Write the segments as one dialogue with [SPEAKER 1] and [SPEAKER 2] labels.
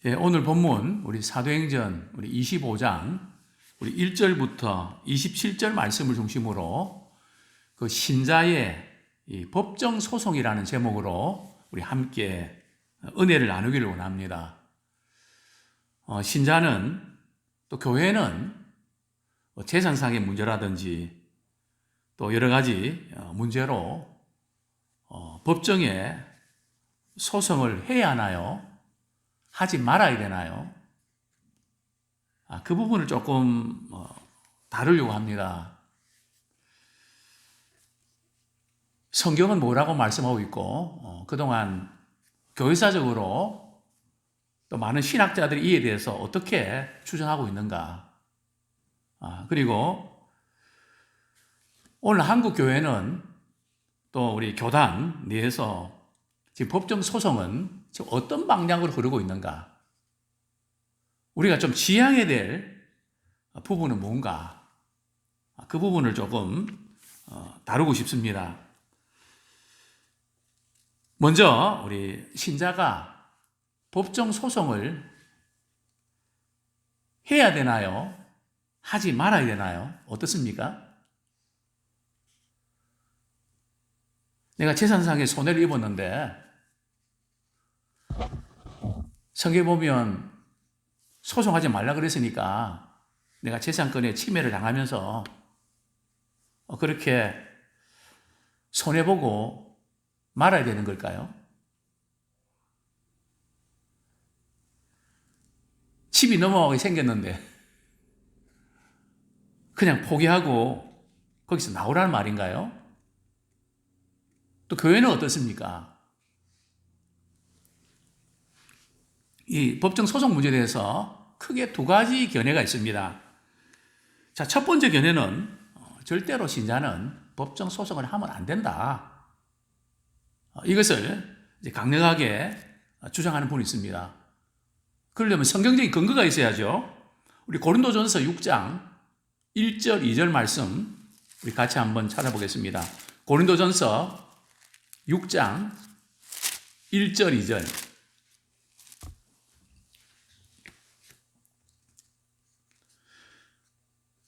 [SPEAKER 1] 예, 오늘 본문 우리 사도행전 우리 25장 우리 1절부터 27절 말씀을 중심으로 그 신자의 이 법정 소송이라는 제목으로 우리 함께 은혜를 나누기를 원합니다. 신자는 또 교회는 재산상의 문제라든지 또 여러 가지 문제로 법정에 소송을 해야 하나요? 하지 말아야 되나요? 그 부분을 조금 다루려고 합니다. 성경은 뭐라고 말씀하고 있고 그동안 교회사적으로 또 많은 신학자들이 이에 대해서 어떻게 추정하고 있는가. 그리고 오늘 한국 교회는 또 우리 교단 내에서 지금 법정 소송은 지금 어떤 방향으로 흐르고 있는가? 우리가 좀 지향해야 될 부분은 뭔가? 그 부분을 조금 다루고 싶습니다. 먼저 우리 신자가 법정 소송을 해야 되나요? 하지 말아야 되나요? 어떻습니까? 내가 재산상의 손해를 입었는데 성경에 보면 소송하지 말라 그랬으니까 내가 재산권에 침해를 당하면서 그렇게 손해보고 말아야 되는 걸까요? 집이 넘어가게 생겼는데 그냥 포기하고 거기서 나오라는 말인가요? 또 교회는 어떻습니까? 이 법정 소송 문제에 대해서 크게 두 가지 견해가 있습니다. 자, 첫 번째 견해는 절대로 신자는 법정 소송을 하면 안 된다. 이것을 강력하게 주장하는 분이 있습니다. 그러려면 성경적인 근거가 있어야죠. 우리 고린도전서 6장 1절, 2절 말씀 우리 같이 한번 찾아보겠습니다. 고린도전서 6장 1절, 2절.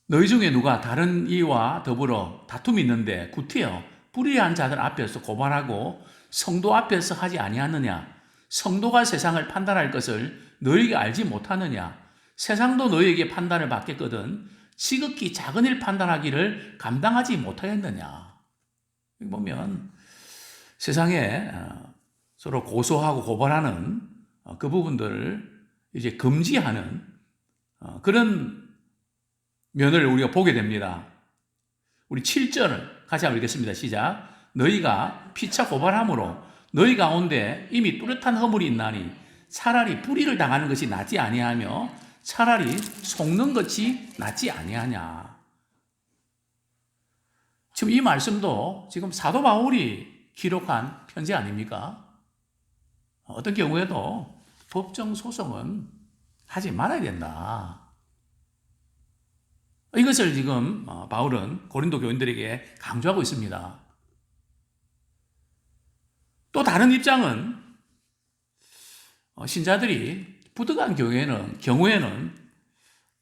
[SPEAKER 1] 너희 중에 누가 다른 이와 더불어 다툼이 있는데 구태여 불의한 자들 앞에서 고발하고 성도 앞에서 하지 아니하느냐? 성도가 세상을 판단할 것을 너희에게 알지 못하느냐? 세상도 너희에게 판단을 받겠거든 지극히 작은 일 판단하기를 감당하지 못하겠느냐? 여기 보면 세상에 서로 고소하고 고발하는 그 부분들을 이제 금지하는 그런 면을 우리가 보게 됩니다. 우리 7절을 같이 한번 읽겠습니다. 시작. 너희가 피차 고발함으로 너희 가운데 이미 뚜렷한 허물이 있나니 차라리 불의를 당하는 것이 낫지 아니하며 차라리 속는 것이 낫지 아니하냐. 지금 이 말씀도 지금 사도 바울이 기록한 편지 아닙니까? 어떤 경우에도 법정 소송은 하지 말아야 된다. 이것을 지금 바울은 고린도 교인들에게 강조하고 있습니다. 또 다른 입장은 신자들이 부득이한 경우에는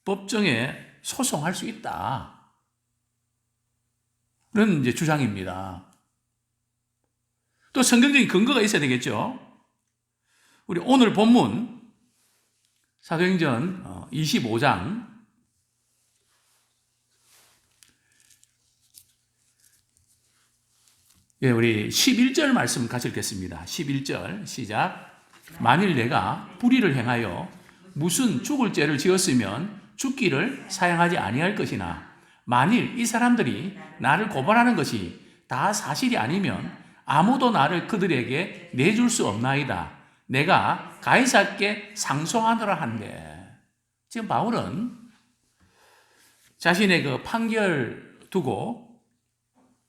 [SPEAKER 1] 법정에 소송할 수 있다. 그런 이제 주장입니다. 또 성경적인 근거가 있어야 되겠죠. 우리 오늘 본문 사도행전 25장 우리 11절 말씀 같이 읽겠습니다. 11절 시작. 만일 내가 불의를 행하여 무슨 죽을 죄를 지었으면 죽기를 사양하지 아니할 것이나 만일 이 사람들이 나를 고발하는 것이 다 사실이 아니면 아무도 나를 그들에게 내줄 수 없나이다. 내가 가이사께 상소하노라 한데. 지금 바울은 자신의 그 판결 두고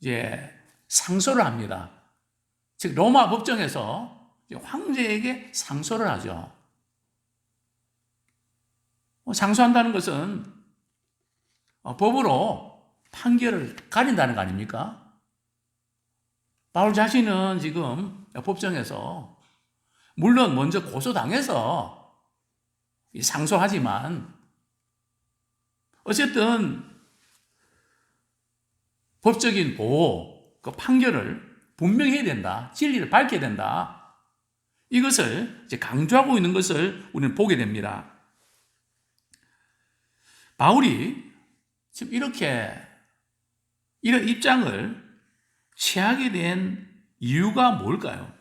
[SPEAKER 1] 이제 상소를 합니다. 즉 로마 법정에서 황제에게 상소를 하죠. 상소한다는 것은 법으로 판결을 가린다는 거 아닙니까? 바울 자신은 지금 법정에서 물론 먼저 고소당해서 상소하지만 어쨌든 법적인 보호, 그 판결을 분명히 해야 된다. 진리를 밝혀야 된다. 이것을 이제 강조하고 있는 것을 우리는 보게 됩니다. 바울이 지금 이런 입장을 취하게 된 이유가 뭘까요?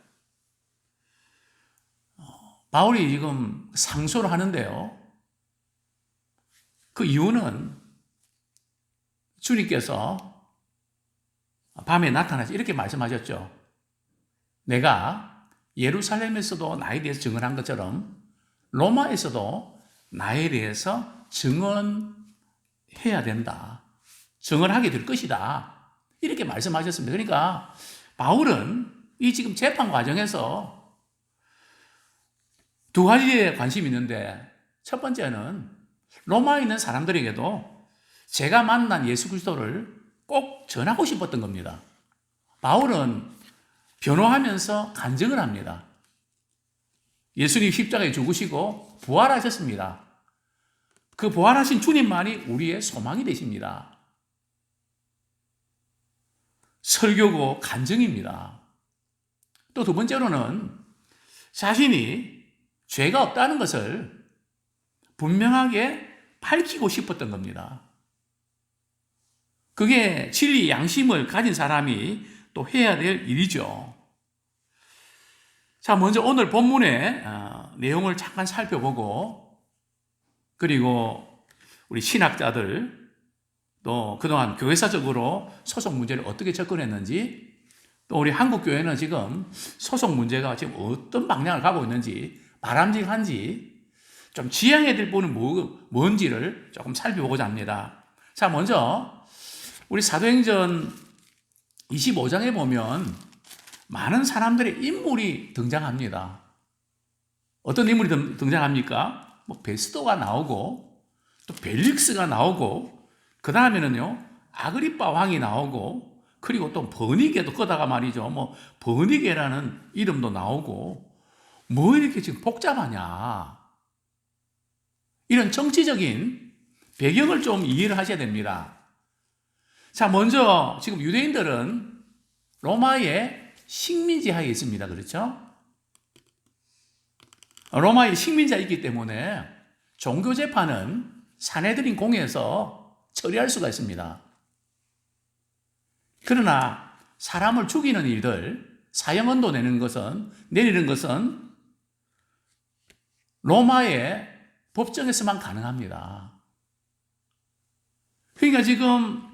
[SPEAKER 1] 바울이 지금 상소를 하는데요. 그 이유는 주님께서 밤에 나타나서 이렇게 말씀하셨죠. 내가 예루살렘에서도 나에 대해서 증언한 것처럼 로마에서도 나에 대해서 증언해야 된다. 증언하게 될 것이다. 이렇게 말씀하셨습니다. 그러니까 바울은 이 지금 재판 과정에서 두 가지에 관심이 있는데 첫 번째는 로마에 있는 사람들에게도 제가 만난 예수 그리스도를 꼭 전하고 싶었던 겁니다. 바울은 변호하면서 간증을 합니다. 예수님 십자가에 죽으시고 부활하셨습니다. 그 부활하신 주님만이 우리의 소망이 되십니다. 설교고 간증입니다. 또 두 번째로는 자신이 죄가 없다는 것을 분명하게 밝히고 싶었던 겁니다. 그게 진리 양심을 가진 사람이 또 해야 될 일이죠. 자, 먼저 오늘 본문의 내용을 잠깐 살펴보고, 그리고 우리 신학자들 또 그동안 교회사적으로 소속 문제를 어떻게 접근했는지, 또 우리 한국교회는 지금 소속 문제가 지금 어떤 방향을 가고 있는지, 바람직한지, 좀 지향해야 될 부분은 뭔지를 조금 살펴보고자 합니다. 자, 먼저 우리 사도행전 25장에 보면 많은 사람들의 인물이 등장합니다. 어떤 인물이 등장합니까? 베스도가 나오고, 또 벨릭스가 나오고, 그 다음에는요, 아그리빠 왕이 나오고, 그리고 또 버니게도 거다가 말이죠. 버니게라는 이름도 나오고, 뭐 이렇게 지금 복잡하냐. 이런 정치적인 배경을 좀 이해를 하셔야 됩니다. 자, 먼저 지금 유대인들은 로마의 식민지하에 있습니다. 그렇죠? 로마의 식민지하에 있기 때문에 종교재판은 산헤드린 공회에서 처리할 수가 있습니다. 그러나 사람을 죽이는 일들, 사형언도 내리는 것은 로마의 법정에서만 가능합니다. 그러니까 지금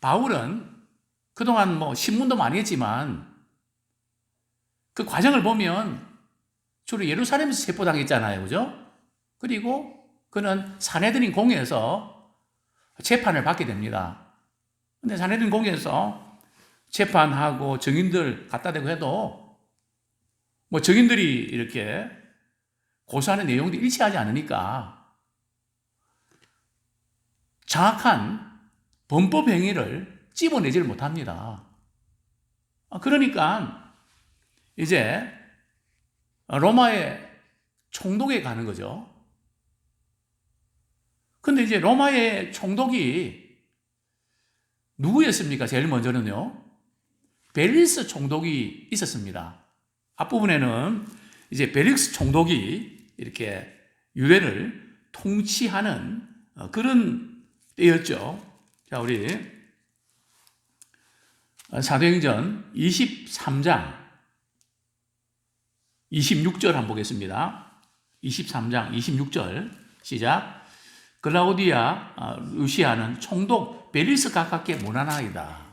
[SPEAKER 1] 바울은 그동안 신문도 많이 했지만 그 과정을 보면 주로 예루살렘에서 체포당했잖아요. 그죠? 그리고 그는 산헤드린 공회에서 재판을 받게 됩니다. 근데 산헤드린 공회에서 재판하고 증인들 갖다 대고 해도 증인들이 이렇게 고소하는 내용들이 일치하지 않으니까 정확한 범법 행위를 찝어내지를 못합니다. 그러니까 이제 로마의 총독에 가는 거죠. 근데 이제 로마의 총독이 누구였습니까? 제일 먼저는요, 벨릭스 총독이 있었습니다. 앞부분에는 이제 벨릭스 총독이 이렇게 유대를 통치하는 그런 때였죠. 자, 우리 사도행전 23장 26절 한번 보겠습니다. 23장 26절 시작. 글라우디아 루시아는 총독 벨릭스 가깝게 문안하이다.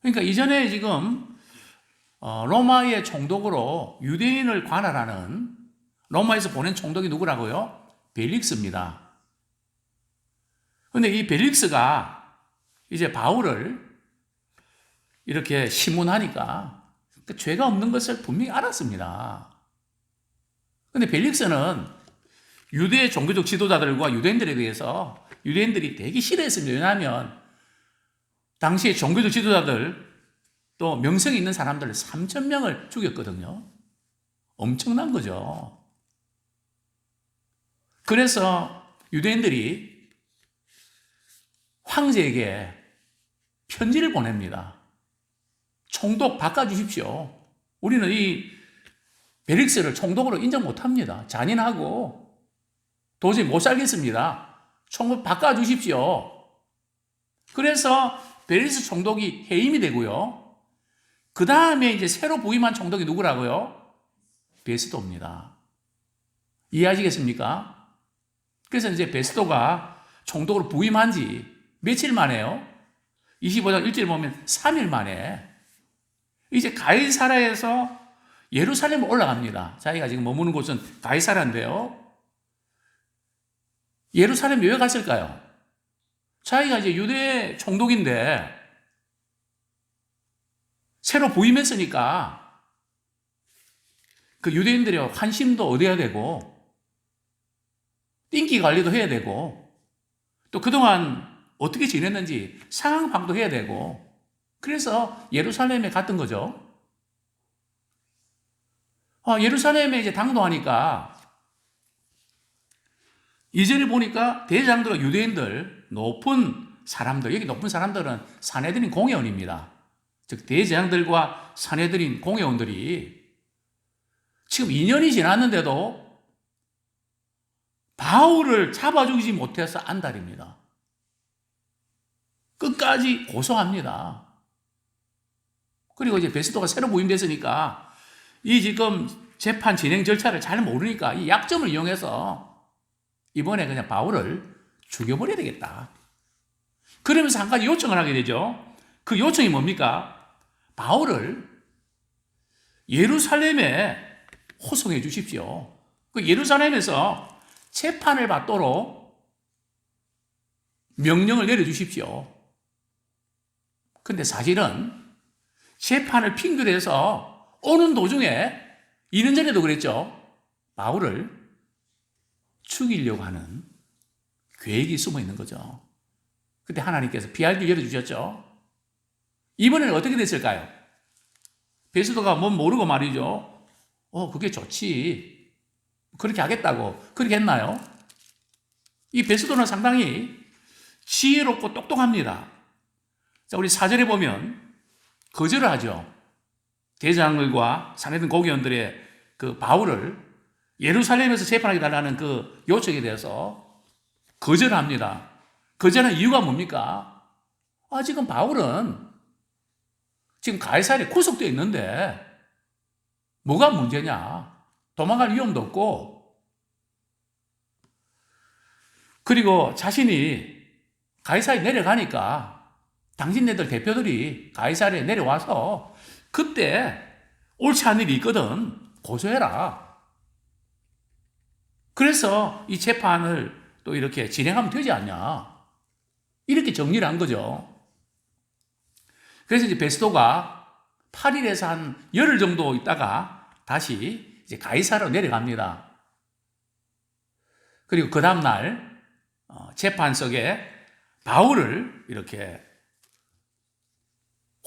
[SPEAKER 1] 그러니까 이전에 지금 로마의 총독으로 유대인을 관할하는 로마에서 보낸 총독이 누구라고요? 벨릭스입니다. 그런데 이 벨릭스가 이제 바울을 이렇게 심문하니까 죄가 없는 것을 분명히 알았습니다. 그런데 벨릭스는 유대 종교적 지도자들과 유대인들에 대해서 유대인들이 되게 싫어했습니다. 왜냐하면 당시에 종교적 지도자들 또 명성이 있는 사람들 3,000명을 죽였거든요. 엄청난 거죠. 그래서 유대인들이 황제에게 편지를 보냅니다. 총독 바꿔주십시오. 우리는 이 벨릭스를 총독으로 인정 못합니다. 잔인하고 도저히 못 살겠습니다. 총독 바꿔주십시오. 그래서 벨릭스 총독이 해임이 되고요. 그 다음에 이제 새로 부임한 총독이 누구라고요? 베스도입니다. 이해하시겠습니까? 그래서 이제 베스도가 총독으로 부임한 지 며칠 만에요? 25장 1절 보면 3일 만에 이제 가이사라에서 예루살렘으로 올라갑니다. 자기가 지금 머무는 곳은 가이사라인데요. 예루살렘 왜 갔을까요? 자기가 이제 유대 총독인데 새로 부임했으니까 그 유대인들의 환심도 얻어야 되고 인기 관리도 해야 되고 또 그동안 어떻게 지냈는지 상황 파악도 해야 되고 그래서 예루살렘에 갔던 거죠. 예루살렘에 이제 당도하니까 이전에 보니까 대장들과 유대인들, 높은 사람들, 여기 높은 사람들은 산헤드린 공회원입니다. 즉 대제장들과 산헤드린 공회원들이 지금 2년이 지났는데도 바울을 잡아주지 못해서 안달입니다. 끝까지 고소합니다. 그리고 이제 베스도가 새로 부임됐으니까 이 지금 재판 진행 절차를 잘 모르니까 이 약점을 이용해서 이번에 그냥 바울을 죽여버려야 되겠다. 그러면서 한 가지 요청을 하게 되죠. 그 요청이 뭡니까? 바울을 예루살렘에 호송해 주십시오. 그 예루살렘에서 재판을 받도록 명령을 내려주십시오. 근데 사실은 재판을 핑계로 해서 오는 도중에 2년 전에도 그랬죠. 바울을 죽이려고 하는 계획이 숨어 있는 거죠. 그때 하나님께서 피할 길 열어주셨죠. 이번에는 어떻게 됐을까요? 베스도가 뭐 모르고 말이죠. 그게 좋지. 그렇게 하겠다고. 그렇게 했나요? 이 베스도는 상당히 지혜롭고 똑똑합니다. 자, 우리 4절에 보면 거절을 하죠. 대장들과 산헤드린 공회원들의 그 바울을 예루살렘에서 재판하게 달라는 그 요청에 대해서 거절합니다. 거절하는 이유가 뭡니까? 지금 바울은 지금 가이사랴에 구속되어 있는데 뭐가 문제냐? 도망갈 위험도 없고 그리고 자신이 가이사랴에 내려가니까 당신네들 대표들이 가이사랴에 내려와서 그때 옳지 않은 일이 있거든. 고소해라. 그래서 이 재판을 또 이렇게 진행하면 되지 않냐. 이렇게 정리를 한 거죠. 그래서 이제 베스도가 8일에서 한 열흘 정도 있다가 다시 이제 가이사랴로 내려갑니다. 그리고 그 다음날 재판석에 바울을 이렇게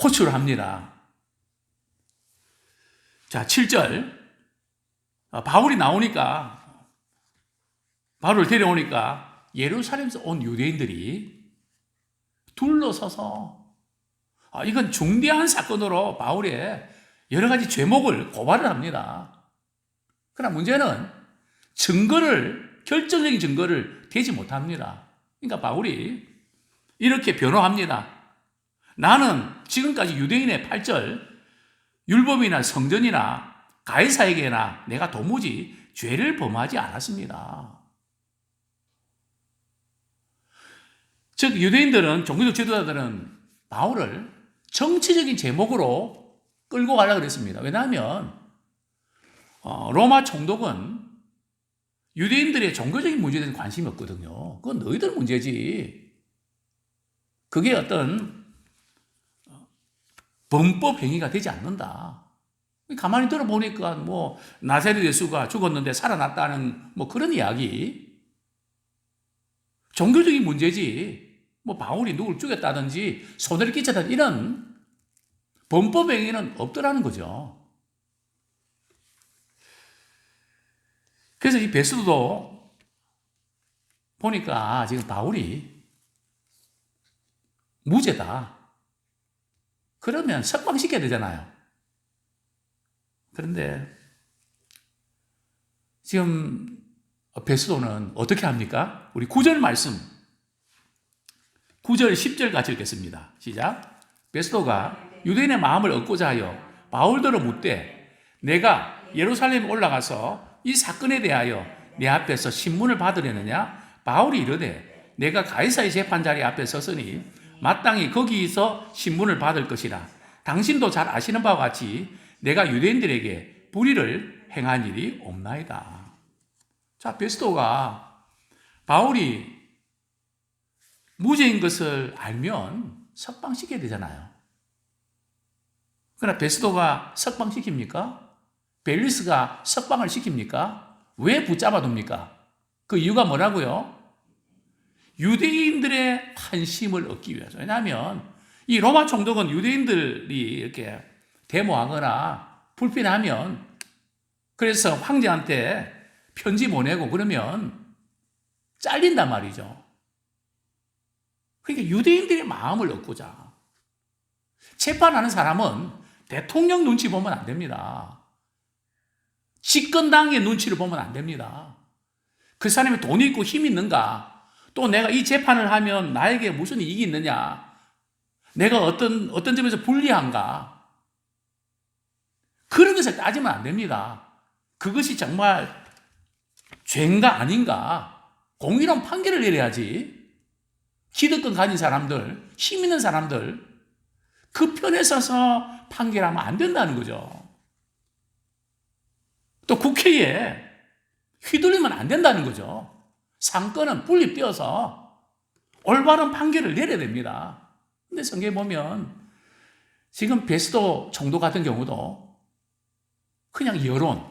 [SPEAKER 1] 호출합니다. 자, 7절. 바울이 나오니까, 바울을 데려오니까 예루살렘에서 온 유대인들이 둘러서서 이건 중대한 사건으로 바울의 여러 가지 죄목을 고발을 합니다. 그러나 문제는 결정적인 증거를 대지 못합니다. 그러니까 바울이 이렇게 변호합니다. 나는 지금까지 유대인의 8절 율법이나 성전이나 가이사에게나 내가 도무지 죄를 범하지 않았습니다. 즉 유대인들은 종교적 지도자들은 바울을 정치적인 제목으로 끌고 가려고 그랬습니다. 왜냐하면 로마 총독은 유대인들의 종교적인 문제에 대해서 관심이 없거든요. 그건 너희들 문제지. 그게 어떤 범법 행위가 되지 않는다. 가만히 들어보니까 나사렛 예수가 죽었는데 살아났다는 그런 이야기. 종교적인 문제지. 바울이 누굴 죽였다든지 손해를 끼쳤다든지 이런 범법 행위는 없더라는 거죠. 그래서 이 베스도도 보니까 지금 바울이 무죄다. 그러면 석방시켜야 되잖아요. 그런데 지금 베스도는 어떻게 합니까? 우리 9절 말씀, 9절 10절 같이 읽겠습니다. 시작. 베스도가 유대인의 마음을 얻고자 하여 바울더러 묻되 내가 예루살렘에 올라가서 이 사건에 대하여 내 앞에서 신문을 받으려느냐? 바울이 이르되 내가 가이사의 재판자리 앞에 섰으니 마땅히 거기서 신문을 받을 것이라. 당신도 잘 아시는 바와 같이 내가 유대인들에게 불의를 행한 일이 없나이다. 자, 베스도가 바울이 무죄인 것을 알면 석방시켜야 되잖아요. 그러나 베스도가 석방시킵니까? 벨리스가 석방을 시킵니까? 왜 붙잡아둡니까? 그 이유가 뭐라고요? 유대인들의 환심을 얻기 위해서. 왜냐하면 이 로마 총독은 유대인들이 이렇게 데모하거나 불편하면 그래서 황제한테 편지 보내고 그러면 잘린단 말이죠. 그러니까 유대인들의 마음을 얻고자. 재판하는 사람은 대통령 눈치 보면 안 됩니다. 집권당의 눈치를 보면 안 됩니다. 그 사람이 돈이 있고 힘이 있는가? 또 내가 이 재판을 하면 나에게 무슨 이익이 있느냐? 내가 어떤 점에서 불리한가? 그런 것을 따지면 안 됩니다. 그것이 정말 죄인가 아닌가? 공의로운 판결을 내려야지. 기득권 가진 사람들, 힘 있는 사람들, 그 편에 서서 판결하면 안 된다는 거죠. 또 국회에 휘둘리면 안 된다는 거죠. 상권은 분립되어서 올바른 판결을 내려야 됩니다. 근데 성경에 보면 지금 베스도 총독 같은 경우도 그냥 여론,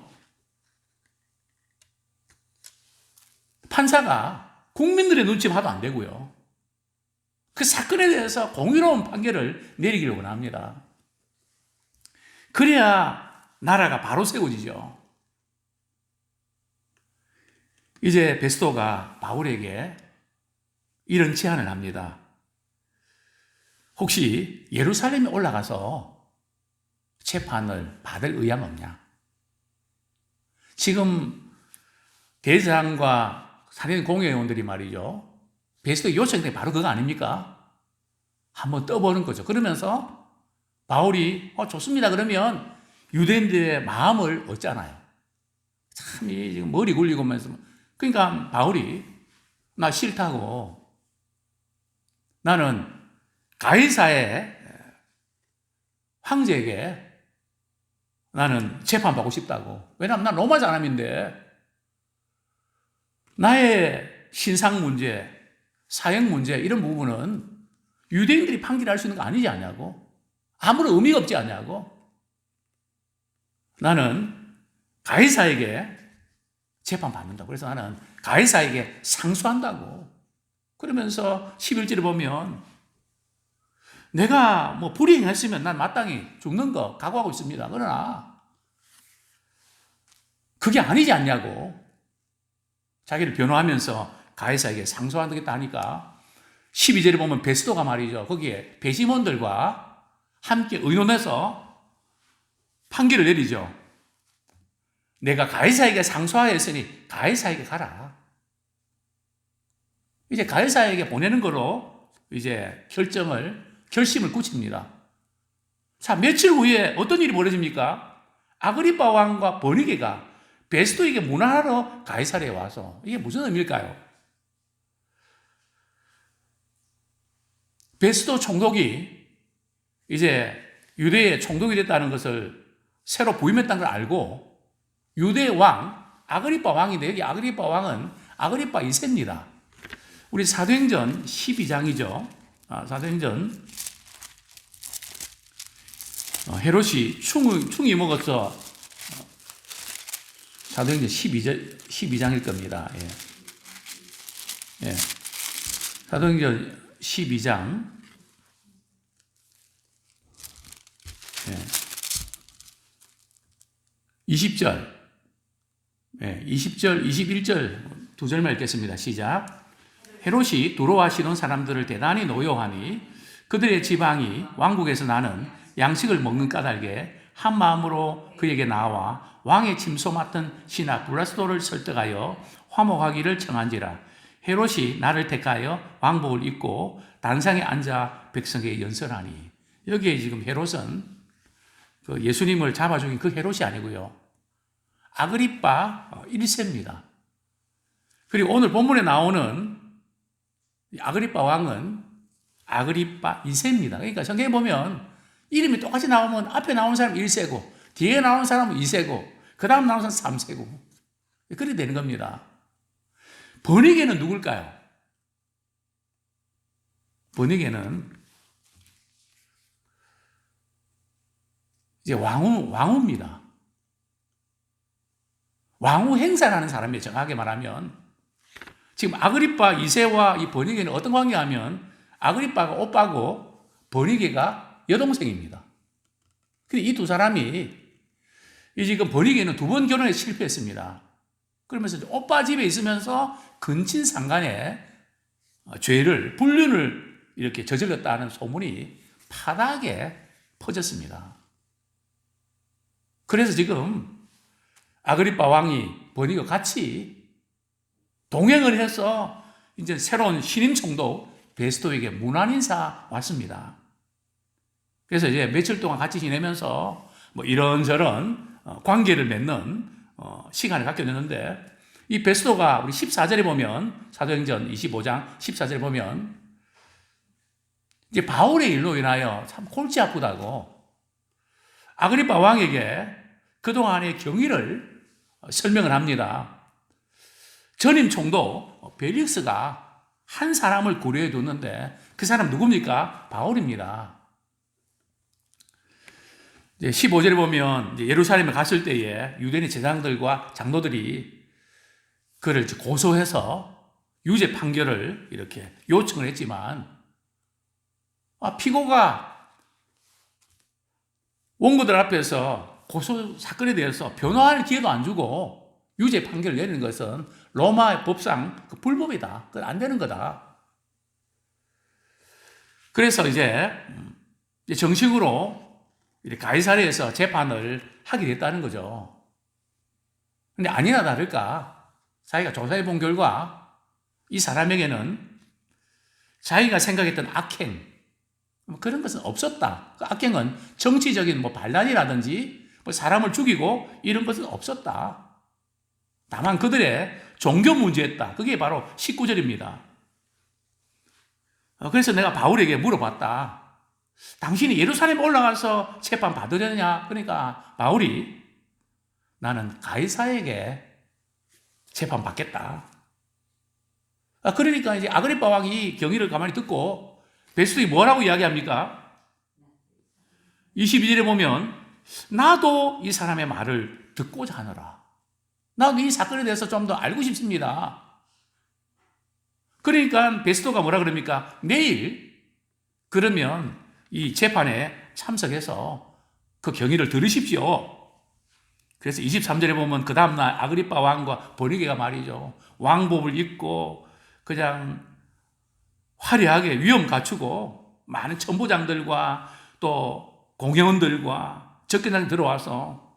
[SPEAKER 1] 판사가 국민들의 눈치 봐도 안 되고요. 그 사건에 대해서 공의로운 판결을 내리기를 원합니다. 그래야 나라가 바로 세워지죠. 이제 베스도가 바울에게 이런 제안을 합니다. 혹시 예루살렘에 올라가서 재판을 받을 의향 없냐? 지금 대장과 사령 공회의원들이 말이죠. 베스도 요청이 바로 그거 아닙니까? 한번 떠보는 거죠. 그러면서 바울이 좋습니다. 그러면 유대인들의 마음을 얻잖아요. 참 지금 머리 굴리고 면서 그러니까 바울이 나 싫다고 나는 가이사의 황제에게 나는 재판받고 싶다고. 왜냐하면 난 로마 사람인데 나의 신상 문제, 사형 문제 이런 부분은 유대인들이 판결할 수 있는 거 아니지 않냐고. 아무런 의미가 없지 않냐고. 나는 가이사에게 재판받는다고. 그래서 나는 가이사에게 상소한다고. 그러면서 11절에 보면 내가 뭐 불이행했으면 난 마땅히 죽는 거 각오하고 있습니다. 그러나 그게 아니지 않냐고. 자기를 변호하면서 가이사에게 상소하겠다 하니까 12절에 보면 베스도가 말이죠. 거기에 배심원들과 함께 의논해서 판결을 내리죠. 내가 가이사에게 상소하였으니 가이사에게 가라. 이제 가이사에게 보내는 거로 이제 결심을 굳힙니다. 자, 며칠 후에 어떤 일이 벌어집니까? 아그리파 왕과 버니게가 베스도에게 문안하러 가이사랴에 와서 이게 무슨 의미일까요? 베스도 총독이 이제 유대의 총독이 됐다는 것을 새로 부임했다는 걸 알고 유대 왕 아그리파 왕인데 여기 아그리파 왕은 아그리파 2세입니다. 우리 사도행전 12장이죠. 사도행전 헤롯이 충이 먹어서 사도행전 12장일 겁니다. 예. 예. 사도행전 12장 예. 20절 예. 20절 21절 두 절만 읽겠습니다. 시작. 헤롯이 두로와 시돈 사람들을 대단히 노여하니 그들의 지방이 왕국에서 나는 양식을 먹는 까닭에 한 마음으로 그에게 나와 왕의 침소 맡은 신하 블라스도를 설득하여 화목하기를 청한지라. 헤롯이 나를 택하여 왕복을 입고 단상에 앉아 백성에게 연설하니. 여기에 지금 헤롯은 그 예수님을 잡아 죽인 그 헤롯이 아니고요, 아그리빠 1세입니다. 그리고 오늘 본문에 나오는 아그리빠 왕은 아그리빠 2세입니다. 그러니까 성경에 보면 이름이 똑같이 나오면 앞에 나오는 사람은 1세고 뒤에 나오는 사람은 2세고 그 다음 나오는 사람은 3세고 그렇게 되는 겁니다. 번역에는 누굴까요? 번역에는 이제 왕후입니다. 왕후 행사라는 사람이 정확하게 말하면 지금 아그리빠 2세와 이 버니게는 어떤 관계하면 아그리빠가 오빠고 버니게가 여동생입니다. 근데 이 두 사람이 지금 버니게는 두 번 결혼에 실패했습니다. 그러면서 오빠 집에 있으면서 근친상간에 죄를, 불륜을 이렇게 저질렀다는 소문이 파다하게 퍼졌습니다. 그래서 지금 아그리빠 왕이 버니게와 같이 동행을 해서 이제 새로운 신임 총독 베스토에게 문안 인사 왔습니다. 그래서 이제 며칠 동안 같이 지내면서 뭐 이런저런 관계를 맺는 시간을 갖게 되는데, 이 베스토가 우리 14절에 보면, 사도행전 25장 14절에 보면 이제 바울의 일로 인하여 참 골치 아프다고 아그리빠 왕에게 그동안의 경위를 설명을 합니다. 전임 총독 벨릭스가 한 사람을 고려해 뒀는데 그 사람 누굽니까? 바울입니다. 15절에 보면 예루살렘에 갔을 때에 유대인 제장들과 장로들이 그를 고소해서 유죄 판결을 이렇게 요청을 했지만 피고가 원고들 앞에서 고소 사건에 대해서 변호할 기회도 안 주고 유죄 판결을 내리는 것은 로마 법상 불법이다. 그건 안 되는 거다. 그래서 이제 정식으로 가이사랴에서 재판을 하게 됐다는 거죠. 근데 아니나 다를까 자기가 조사해 본 결과 이 사람에게는 자기가 생각했던 악행, 그런 것은 없었다. 그 악행은 정치적인 반란이라든지 사람을 죽이고 이런 것은 없었다. 다만 그들의 종교 문제였다. 그게 바로 19절입니다. 그래서 내가 바울에게 물어봤다. 당신이 예루살렘 올라가서 재판 받으려냐? 그러니까 바울이 나는 가이사에게 재판 받겠다. 그러니까 이제 아그리빠 왕이 경위를 가만히 듣고 베스토이 뭐라고 이야기합니까? 22절에 보면 나도 이 사람의 말을 듣고자 하노라. 나도 이 사건에 대해서 좀 더 알고 싶습니다. 그러니까 베스토가 뭐라 그럽니까? 내일 그러면 이 재판에 참석해서 그 경위를 들으십시오. 그래서 23절에 보면 그 다음날 아그리빠 왕과 버니게가 말이죠, 왕복을 입고 그냥 화려하게 위엄 갖추고 많은 천부장들과 또 공회원들과 접견장에 들어와서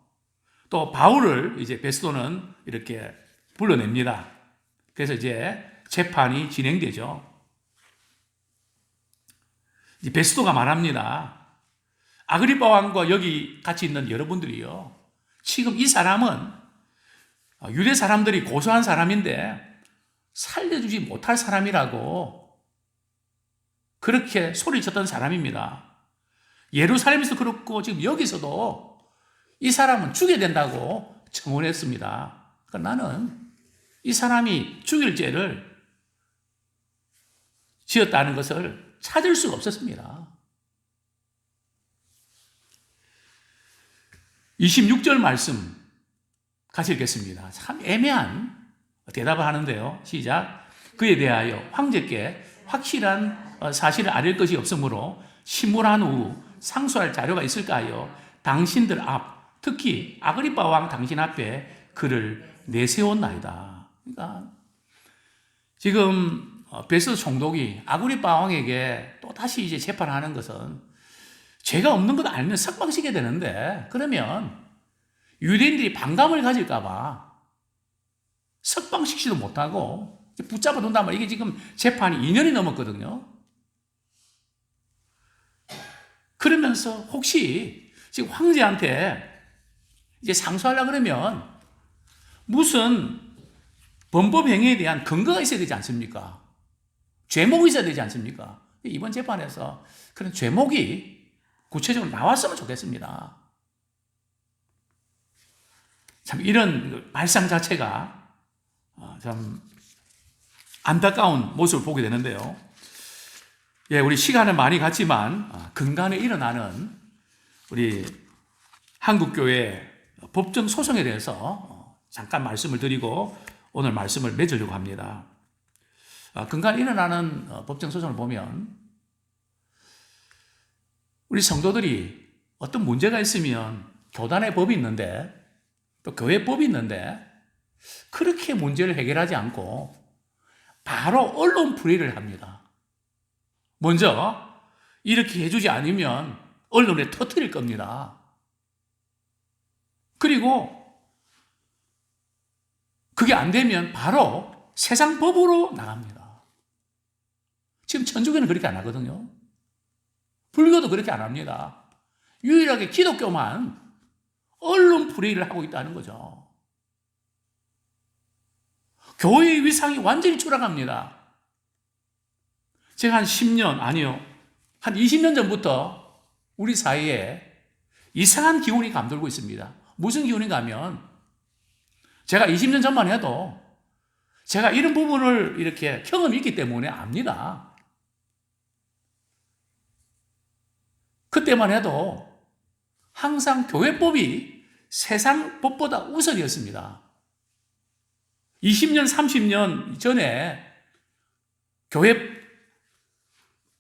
[SPEAKER 1] 또 바울을 이제 베스토는 이렇게 불러냅니다. 그래서 이제 재판이 진행되죠. 이제 베스토가 말합니다. 아그리빠 왕과 여기 같이 있는 여러분들이요, 지금 이 사람은 유대 사람들이 고소한 사람인데 살려주지 못할 사람이라고 그렇게 소리쳤던 사람입니다. 예루살렘에서 그렇고 지금 여기서도 이 사람은 죽여야 된다고 청원했습니다. 그러니까 나는 이 사람이 죽일 죄를 지었다는 것을 찾을 수가 없었습니다. 26절 말씀 같이 읽겠습니다. 참 애매한 대답을 하는데요. 시작. 그에 대하여 황제께 확실한 사실을 알릴 것이 없으므로 심문한 후 상소할 자료가 있을까요? 당신들 앞, 특히 아그리빠 왕 당신 앞에 그를 내세웠나이다. 그러니까 지금 베스트 총독이 아그리파 왕에게 또 다시 이제 재판하는 것은 죄가 없는 것 알면 석방시켜야 되는데, 그러면 유대인들이 반감을 가질까봐 석방시키지도 못하고 붙잡아 둔단 말이에요. 이게 지금 재판이 2년이 넘었거든요. 그러면서 혹시 지금 황제한테 이제 상소하려고 그러면 무슨 범법 행위에 대한 근거가 있어야 되지 않습니까? 죄목이 있어야 되지 않습니까? 이번 재판에서 그런 죄목이 구체적으로 나왔으면 좋겠습니다. 참 이런 발상 자체가 참 안타까운 모습을 보게 되는데요. 예, 우리 시간은 많이 갔지만 근간에 일어나는 우리 한국교회 법정 소송에 대해서 잠깐 말씀을 드리고 오늘 말씀을 맺으려고 합니다. 근간에 일어나는 법정 소송을 보면 우리 성도들이 어떤 문제가 있으면 교단의 법이 있는데 또 교회 법이 있는데 그렇게 문제를 해결하지 않고 바로 언론 풀이를 합니다. 먼저 이렇게 해주지 않으면 언론에 터뜨릴 겁니다. 그리고 그게 안 되면 바로 세상 법으로 나갑니다. 지금 천주교는 그렇게 안 하거든요. 불교도 그렇게 안 합니다. 유일하게 기독교만 언론 풀이를 하고 있다는 거죠. 교회의 위상이 완전히 추락합니다. 제가 한 10년, 아니요, 한 20년 전부터 우리 사이에 이상한 기운이 감돌고 있습니다. 무슨 기운인가 하면 제가 20년 전만 해도 제가 이런 부분을 이렇게 경험이 있기 때문에 압니다. 그때만 해도 항상 교회법이 세상 법보다 우선이었습니다. 20년, 30년 전에 교회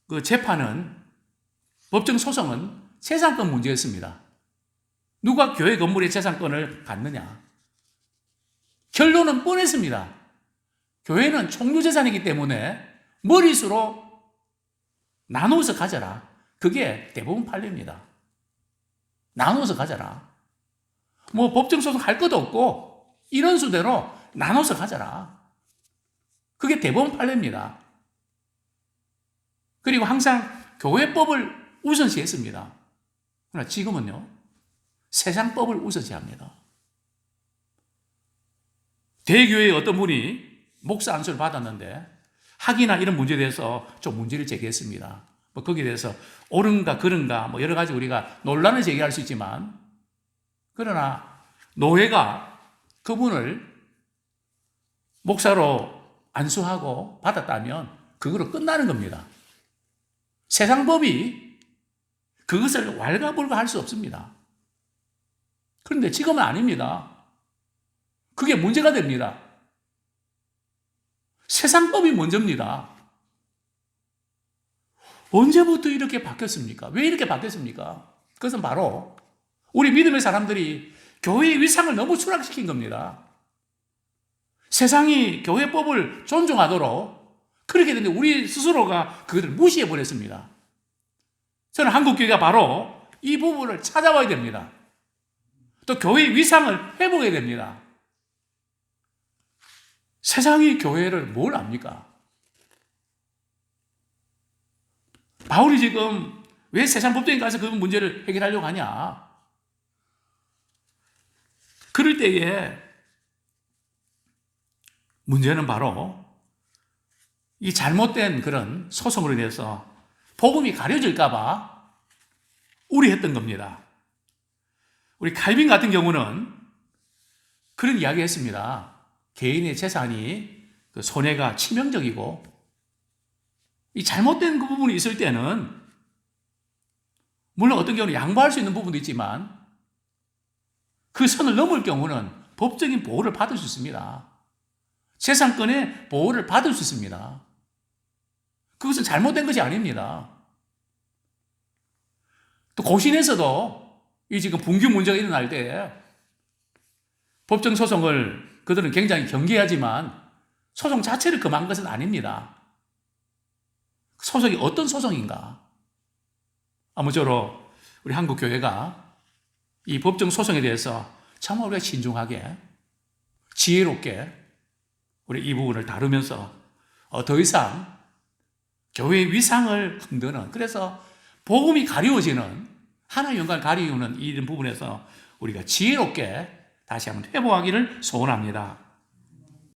[SPEAKER 1] 그 재판은, 법정 소송은 재산권 문제였습니다. 누가 교회 건물의 재산권을 갖느냐? 결론은 뻔했습니다. 교회는 총유재산이기 때문에 머릿수로 나누어서 가져라. 그게 대부분 판례입니다. 나누어서 가져라. 뭐 법정 소송 할 것도 없고 이런 수대로 나눠서 가져라. 그게 대부분 판례입니다. 그리고 항상 교회법을 우선시했습니다. 그러나 지금은요, 세상법을 우선시합니다. 대교회의 어떤 분이 목사 안수를 받았는데 학위나 이런 문제에 대해서 좀 문제를 제기했습니다. 뭐 거기에 대해서 옳은가 그른가 뭐 여러 가지 우리가 논란을 제기할 수 있지만, 그러나 노회가 그분을 목사로 안수하고 받았다면 그거로 끝나는 겁니다. 세상법이 그것을 왈가불가할 수 없습니다. 그런데 지금은 아닙니다. 그게 문제가 됩니다. 세상법이 먼저입니다. 언제부터 이렇게 바뀌었습니까? 왜 이렇게 바뀌었습니까? 그것은 바로 우리 믿음의 사람들이 교회의 위상을 너무 추락시킨 겁니다. 세상이 교회법을 존중하도록 그렇게 됐는데 우리 스스로가 그것을 무시해버렸습니다. 저는 한국교회가 바로 이 부분을 찾아와야 됩니다. 또 교회의 위상을 회복해야 됩니다. 세상이 교회를 뭘 압니까? 바울이 지금 왜 세상 법정에 가서 그 문제를 해결하려고 하냐? 그럴 때에 문제는 바로 이 잘못된 그런 소송으로 인해서 복음이 가려질까봐 우려했던 겁니다. 우리 칼빈 같은 경우는 그런 이야기 했습니다. 개인의 재산이 그 손해가 치명적이고 이 잘못된 그 부분이 있을 때는 물론 어떤 경우는 양보할 수 있는 부분도 있지만 그 선을 넘을 경우는 법적인 보호를 받을 수 있습니다. 재산권의 보호를 받을 수 있습니다. 그것은 잘못된 것이 아닙니다. 또 고신에서도 이 지금 분규 문제가 일어날 때 법정 소송을 그들은 굉장히 경계하지만 소송 자체를 금한 것은 아닙니다. 소송이 어떤 소송인가? 아무쪼록 우리 한국 교회가 이 법정 소송에 대해서 참 우리가 신중하게 지혜롭게 우리 이 부분을 다루면서 더 이상 교회의 위상을 흔드는, 그래서 복음이 가리워지는, 하나의 영광을 가리우는 이런 부분에서 우리가 지혜롭게 다시 한번 회복하기를 소원합니다.